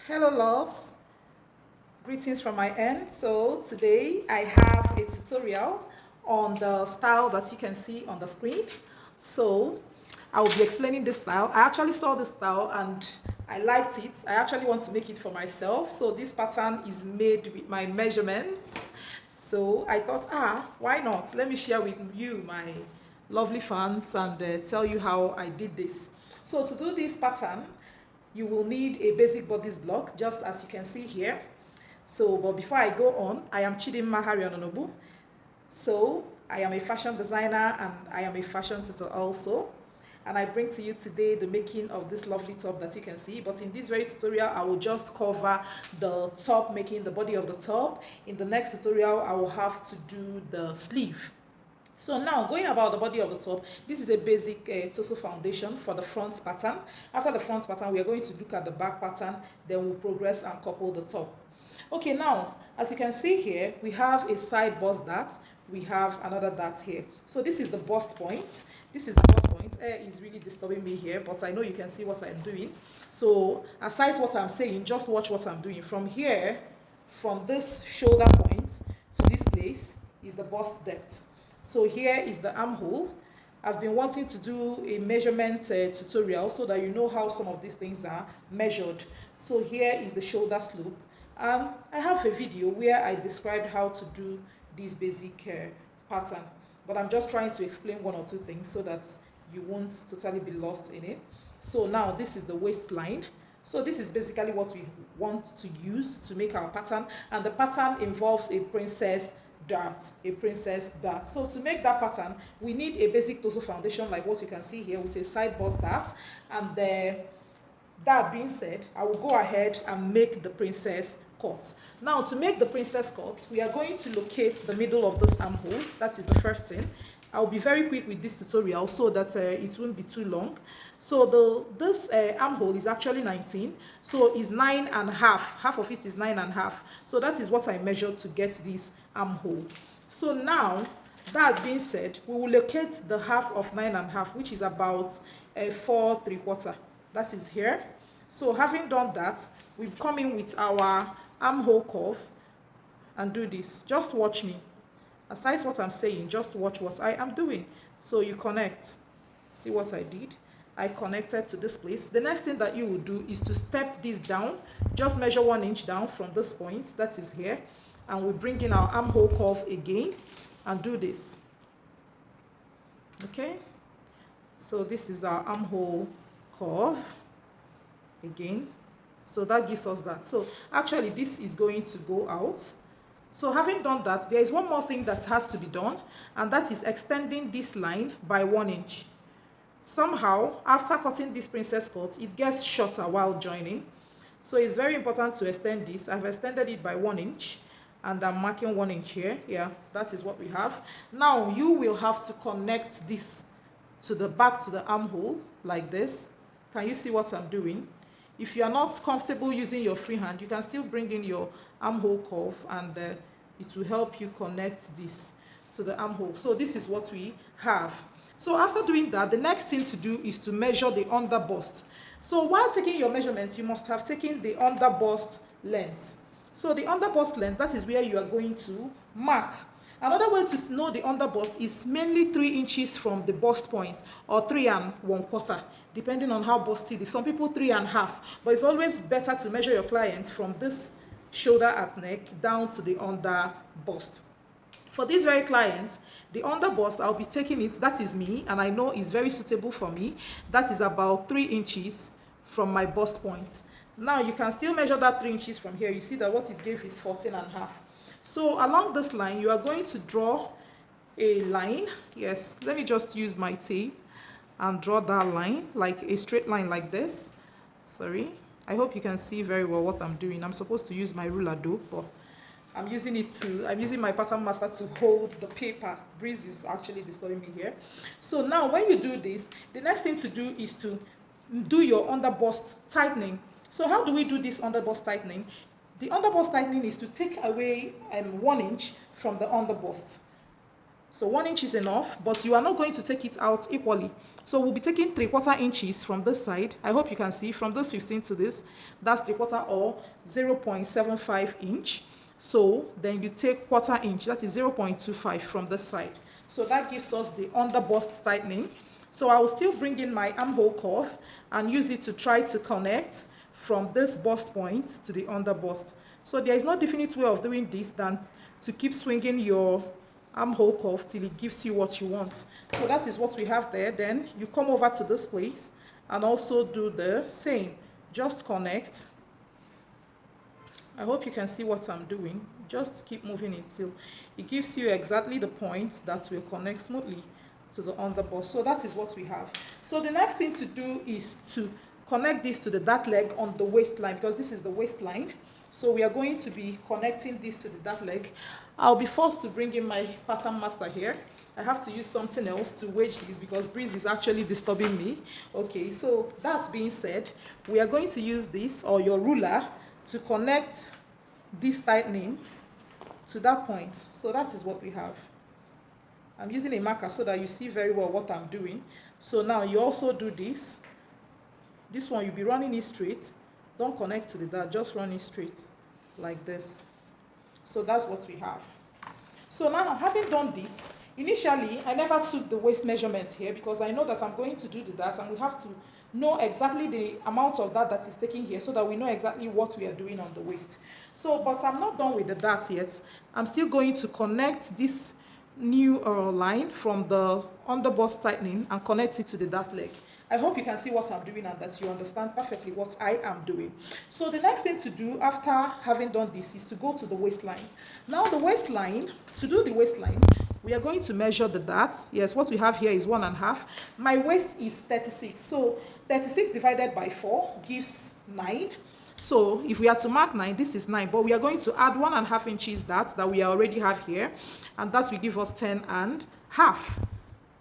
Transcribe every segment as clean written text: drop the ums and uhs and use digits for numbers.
Hello loves, greetings from my end. So today I have a tutorial on the style that you can see on the screen. So I will be explaining this style. I actually saw this style and I liked it. I actually want to make it for myself. So this pattern is made with my measurements. So I thought, why not? Let me share with you my lovely fans and tell you how I did this. So to do this pattern, you will need a basic bodice block, just as you can see here. So, but before I go on, I am Chidinma Hariononobu. So, I am a fashion designer and I am a fashion tutor also. And I bring to you today the making of this lovely top that you can see. But in this very tutorial, I will just cover the top, making the body of the top. In the next tutorial, I will have to do the sleeve. So now, going about the body of the top, this is a basic torso foundation for the front pattern. After the front pattern, we are going to look at the back pattern, then we'll progress and couple the top. Okay, now, as you can see here, we have a side bust dart. We have another dart here. So this is the bust point. This is the bust point. Air is really disturbing me here, but I know you can see what I'm doing. So aside what I'm saying, just watch what I'm doing. From here, from this shoulder point to this place is the bust depth. So here is the armhole. I've been wanting to do a measurement tutorial so that you know how some of these things are measured. So here is the shoulder slope. I have a video where I described how to do this basic pattern, but I'm just trying to explain one or two things so that you won't totally be lost in it. So now this is the waistline. So this is basically what we want to use to make our pattern, and the pattern involves a princess dart. So to make that pattern, we need a basic torso foundation like what you can see here with a side bust dart. And that being said, I will go ahead and make the princess cut. Now, to make the princess cut, we are going to locate the middle of this armhole. That is the first thing. I'll be very quick with this tutorial so that it won't be too long. So this armhole is actually 19. So it's 9.5. Half of it is 9.5. So that is what I measured to get this armhole. So now, that being said, we will locate the half of 9.5, which is about 4.75. That is here. So having done that, we come in with our armhole curve and do this. Just watch me. Aside what I'm saying, just watch what I am doing. So you connect. See what I did? I connected to this place. The next thing that you will do is to step this down. Just measure 1 inch down from this point. That is here. And we bring in our armhole curve again and do this. Okay? So this is our armhole curve again. So that gives us that. So actually this is going to go out. So having done that, there is one more thing that has to be done, and that is extending this line by 1 inch. Somehow, after cutting this princess cut, it gets shorter while joining. So it's very important to extend this. I've extended it by 1 inch, and I'm marking 1 inch here. Yeah, that is what we have. Now, you will have to connect this to the back to the armhole like this. Can you see what I'm doing? If you are not comfortable using your free hand, you can still bring in your armhole curve, and it will help you connect this to the armhole. So this is what we have. So after doing that, the next thing to do is to measure the under bust. So while taking your measurements, you must have taken the under bust length. So the under bust length, that is where you are going to mark. Another way to know the under bust is mainly 3 inches from the bust point, or 3.25, depending on how busty it is. Some people 3.5, but it's always better to measure your client from this shoulder at neck down to the under bust. For these very clients, the under bust, I'll be taking it, that is me, and I know it's very suitable for me. That is about 3 inches from my bust point. Now you can still measure that 3 inches from here. You see that what it gave is 14.5. So along this line, you are going to draw a line. Yes, let me just use my tape and draw that line, like a straight line like this. Sorry, I hope you can see very well what I'm doing. I'm supposed to use my ruler though, but I'm using my pattern master to hold the paper. Breeze is actually disturbing me here. So now when you do this, the next thing to do is to do your under bust tightening. So how do we do this under bust tightening? The under bust tightening is to take away 1 inch from the under bust. So 1 inch is enough, but you are not going to take it out equally. So we'll be taking 3/4 inches from this side. I hope you can see from this 15 to this, that's 3/4 or 0.75 inch. So then you take 1/4 inch, that is 0.25 from this side. So that gives us the under bust tightening. So I will still bring in my armhole curve and use it to try to connect from this bust point to the under bust. So there is no definite way of doing this than to keep swinging your armhole curve till it gives you what you want. So that is what we have there. Then you come over to this place and also do the same. Just connect. I hope you can see what I'm doing. Just keep moving it till it gives you exactly the point that will connect smoothly to the underbust. So that is what we have. So the next thing to do is to connect this to the dart leg on the waistline, because this is the waistline. So we are going to be connecting this to the dart leg. I'll be forced to bring in my pattern master here. I have to use something else to wedge this because breeze is actually disturbing me. Okay, so that being said, we are going to use this or your ruler to connect this tightening to that point. So that is what we have. I'm using a marker so that you see very well what I'm doing. So now you also do this. This one you'll be running it straight. Don't connect to the dart, just run it straight like this. So that's what we have. So now, having done this, initially I never took the waist measurement here because I know that I'm going to do the dart and we have to know exactly the amount of dart that is taken here so that we know exactly what we are doing on the waist. So, but I'm not done with the dart yet. I'm still going to connect this new line from the underbust tightening and connect it to the dart leg. I hope you can see what I'm doing and that you understand perfectly what I am doing. So the next thing to do after having done this is to go to the waistline. Now the waistline, to do the waistline, we are going to measure the dart. Yes, what we have here is 1.5. My waist is 36. So 36 divided by 4 gives 9. So if we are to mark 9, this is 9. But we are going to add 1.5 inches that we already have here. And that will give us 10.5.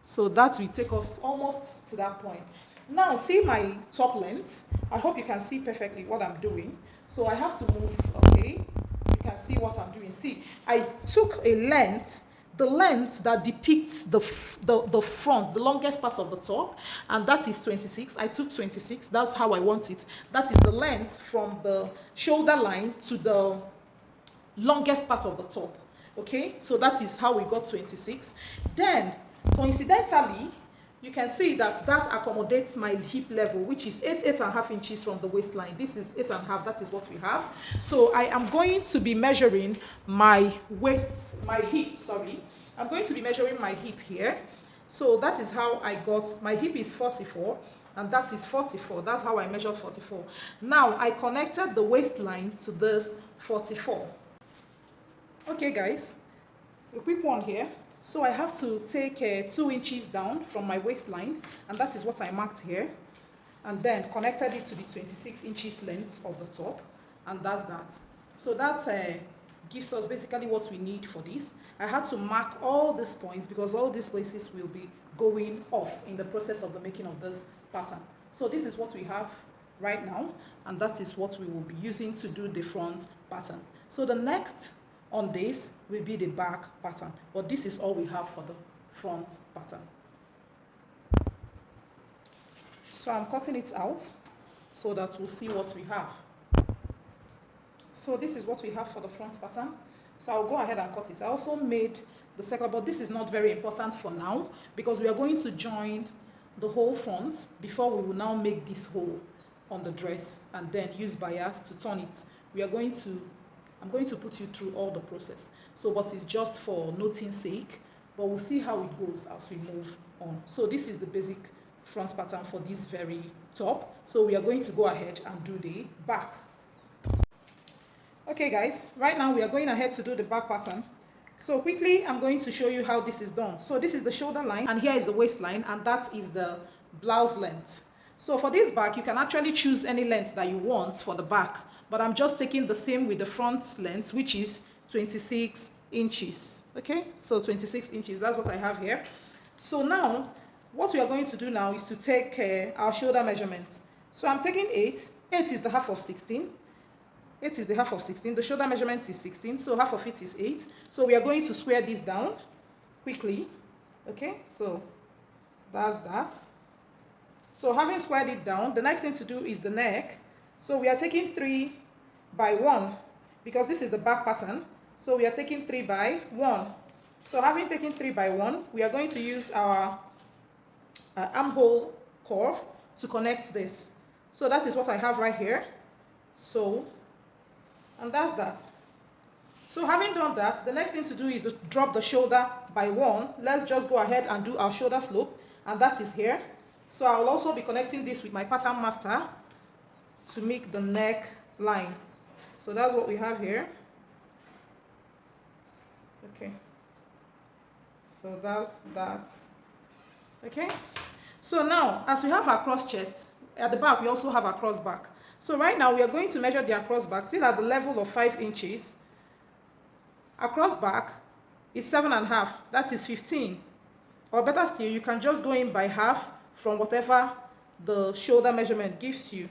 So that will take us almost to that point. Now see my top length. I hope you can see perfectly what I'm doing. So I have to move, okay? You can see what I'm doing. See, I took a length, the length that depicts the front, the longest part of the top, and that is 26. I took 26. That's how I want it. That is the length from the shoulder line to the longest part of the top. Okay? So that is how we got 26. Then coincidentally, you can see that accommodates my hip level, which is 8.5 inches from the waistline. This is 8.5, that is what we have. So I am going to be measuring my hip. I'm going to be measuring my hip here. So that is how I got, my hip is 44, and that is 44. That's how I measured 44. Now I connected the waistline to this 44. Okay guys, a quick one here. So I have to take 2 inches down from my waistline, and that is what I marked here, and then connected it to the 26 inches length of the top, and that's that. So that gives us basically what we need for this. I had to mark all these points because all these places will be going off in the process of the making of this pattern. So this is what we have right now, and that is what we will be using to do the front pattern. So the next on this will be the back pattern, but this is all we have for the front pattern. So I'm cutting it out so that we'll see what we have. So this is what we have for the front pattern. So I'll go ahead and cut it. I also made the second, but this is not very important for now because we are going to join the whole front before we will now make this hole on the dress and then use bias to turn it. I'm going to put you through all the process. So, but it's just for noting sake, but we'll see how it goes as we move on. So this is the basic front pattern for this very top. So we are going to go ahead and do the back. Okay guys, right now we are going ahead to do the back pattern. So quickly, I'm going to show you how this is done. So this is the shoulder line, and here is the waistline, and that is the blouse length. So for this back, you can actually choose any length that you want for the back, but I'm just taking the same with the front length, which is 26 inches. Okay, so 26 inches, that's what I have here. So now, what we are going to do now is to take our shoulder measurements. So I'm taking 8. 8 is the half of 16. 8 is the half of 16. The shoulder measurement is 16, so half of it is 8. So we are going to square this down. quickly. Okay, so that's that. So having squared it down, the next thing to do is the neck. So we are taking 3 by 1 because this is the back pattern. So we are taking 3 by 1. So having taken 3 by 1, we are going to use our armhole curve to connect this. So that is what I have right here. So, and that's that. So having done that, the next thing to do is to drop the shoulder by 1. Let's just go ahead and do our shoulder slope, and that is here. So I will also be connecting this with my pattern master to make the neck line. So that's what we have here. Okay. So that's that. Okay. So now, as we have our cross chest, at the back we also have our cross back. So right now we are going to measure the cross back till at the level of 5 inches. Across back is 7.5, that is 15. Or better still, you can just go in by half from whatever the shoulder measurement gives you,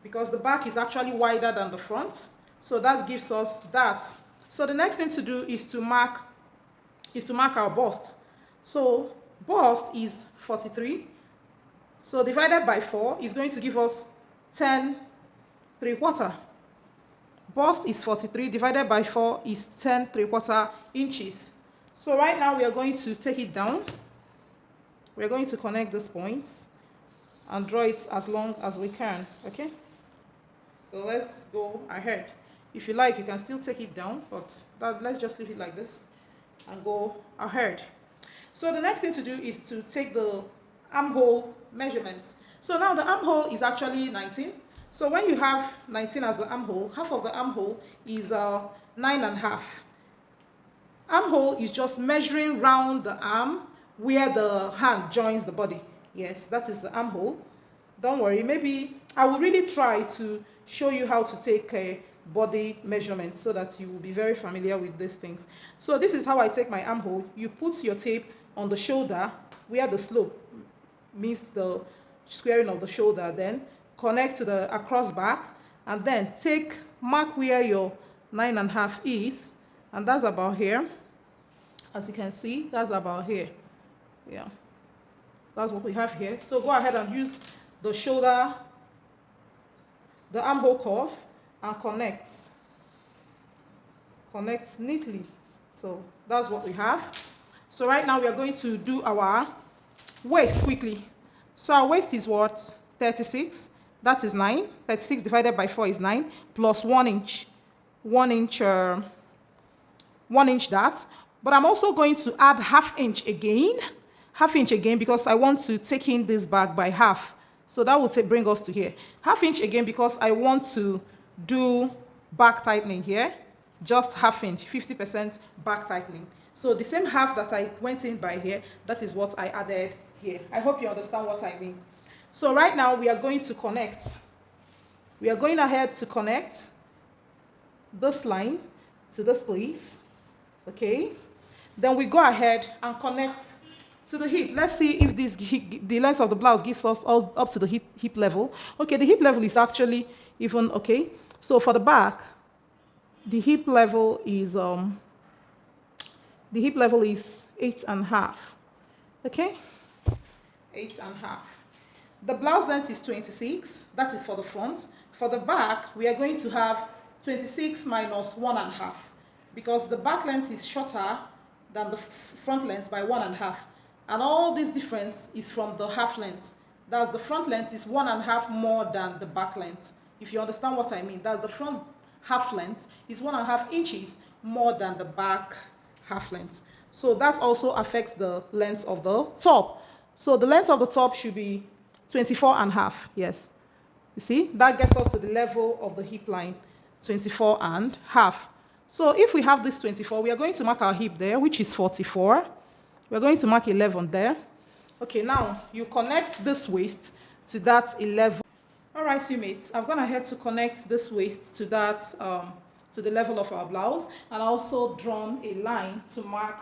because the back is actually wider than the front. So that gives us that. So the next thing to do is to mark our bust. So bust is 43. So divided by 4 is going to give us 10 3/4. Bust is 43, divided by 4 is 10 3/4 inches. So right now we are going to take it down. We are going to connect these points and draw it as long as we can, okay? So let's go ahead. If you like, you can still take it down, but let's just leave it like this and go ahead. So the next thing to do is to take the armhole measurements. So now the armhole is actually 19. So when you have 19 as the armhole, half of the armhole is 9.5. Armhole is just measuring round the arm where the hand joins the body. Yes, that is the armhole. Don't worry, maybe I will really try to show you how to take a body measurement so that you will be very familiar with these things. So this is how I take my armhole. You put your tape on the shoulder where the slope means the squaring of the shoulder, then connect to the across back, and then mark where your 9.5 is, and that's about here. As you can see, that's about here. Yeah, that's what we have here. So go ahead and use the shoulder, the armhole curve, and connect neatly. So that's what we have. So right now we are going to do our waist quickly. So our waist is what? 36. That is 9. 36 divided by 4 is 9, plus 1 inch. 1 inch that. But I'm also going to add half inch again, because I want to take in this back by half. So that will bring us to here. Half inch again because I want to do back tightening here. Just half inch, 50% back tightening. So the same half that I went in by here, that is what I added here. I hope you understand what I mean. So right now we are going to connect. We are going ahead to connect this line to this place. Okay. Then we go ahead and connect to the hip. Let's see if the length of the blouse gives us all up to the hip level. Okay, the hip level is actually even okay. So for the back, the hip level is 8.5. Okay, 8.5. The blouse length is 26. That is for the front. For the back, we are going to have 26 minus 1.5, because the back length is shorter than the front length by 1.5. And all this difference is from the half length. That's the front length is 1.5 more than the back length. If you understand what I mean, that's the front half length is 1.5 inches more than the back half length. So that also affects the length of the top. So the length of the top should be 24.5. Yes. You see, that gets us to the level of the hip line, 24.5. So if we have this 24, we are going to mark our hip there, which is 44. We're going to mark 11 there. Okay, now you connect this waist to that 11. All right, mates, I've gone ahead to connect this waist to that, to the level of our blouse, and also drawn a line to mark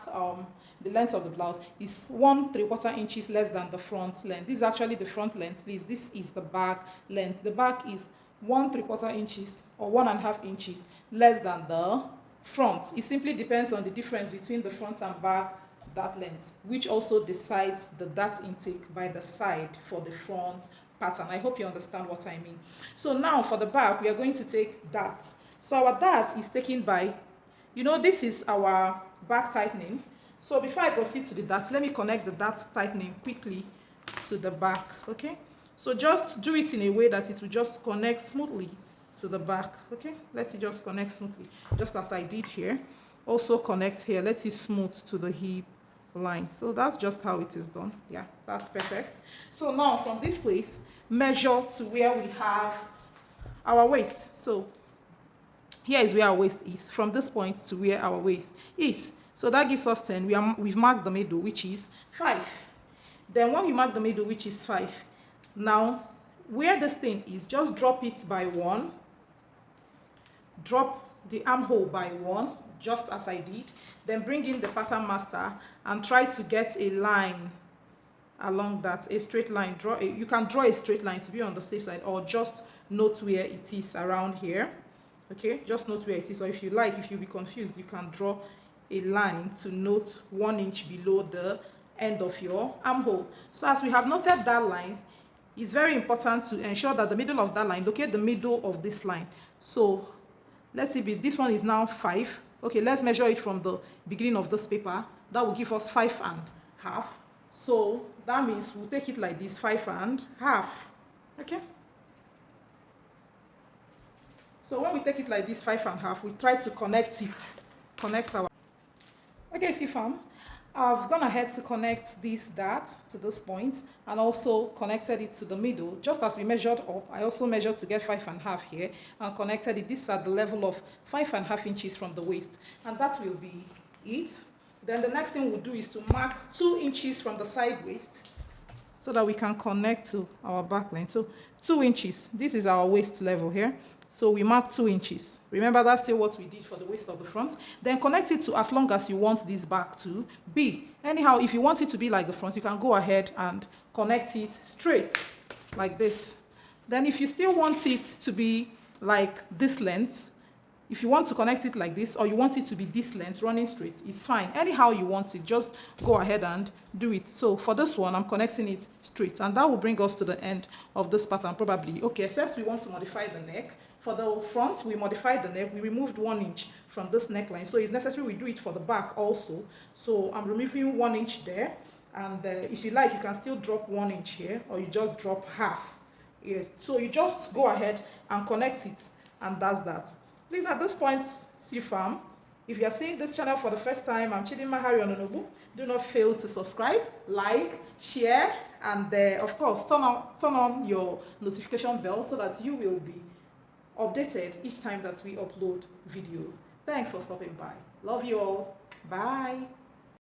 the length of the blouse is 1 3/4 inches less than the front length. This is actually the front length, please. This is the back length. The back is 1 3/4 inches or 1.5 inches less than the front. It simply depends on the difference between the front and back dart length, which also decides the dart intake by the side for the front pattern. I hope you understand what I mean. So now for the back, we are going to take dart. So our dart is taken by, this is our back tightening. So before I proceed to the dart, let me connect the dart tightening quickly to the back, okay? So just do it in a way that it will just connect smoothly to the back, okay? Let it just connect smoothly, just as I did here. Also connect here, let it smooth to the hip line. So that's just how it is done. Yeah, that's perfect. So now from this place, measure to where we have our waist. So here is where our waist is, from this point to where our waist is. So that gives us 10. We've marked the middle, which is 5. Then when we mark the middle, which is 5, now where this thing is, just drop it by 1. Drop the armhole by 1, just as I did. Then bring in the pattern master and try to get a line along that, a straight line. You can draw a straight line to be on the safe side, or just note where it is around here. Okay, just note where it is. Or if you like, if you be confused, you can draw a line to note 1 inch below the end of your armhole. So as we have noted that line, it's very important to ensure that the middle of that line, locate the middle of this line. So let's see, this one is now 5. Okay, let's measure it from the beginning of this paper. That will give us 5.5. So that means we'll take it like this, 5.5. Okay. So when we take it like this, 5.5, we try to connect our. Okay, see fam, I've gone ahead to connect this dart to this point and also connected it to the middle. Just as we measured up, I also measured to get 5.5 here and connected it. This is at the level of 5.5 inches from the waist. And that will be it. Then the next thing we'll do is to mark 2 inches from the side waist so that we can connect to our back line. So 2 inches, this is our waist level here. So we mark 2 inches. Remember, that's still what we did for the waist of the front. Then connect it to as long as you want this back to be. Anyhow, if you want it to be like the front, you can go ahead and connect it straight like this. Then if you still want it to be like this length, if you want to connect it like this, or you want it to be this length running straight, it's fine. Anyhow you want it, just go ahead and do it. So for this one, I'm connecting it straight, and that will bring us to the end of this pattern probably. Okay, except we want to modify the neck. For the front, we modified the neck. We removed 1 inch from this neckline. So it's necessary we do it for the back also. So I'm removing 1 inch there. And if you like, you can still drop 1 inch here, or you just drop half. Yeah. So you just go ahead and connect it, and that's that. Please, at this point, CFAM, if you are seeing this channel for the first time, I'm Chidinma Harry Ononobu. Do not fail to subscribe, like, share, and of course, turn on your notification bell so that you will be updated each time that we upload videos. Thanks for stopping by. Love you all. Bye.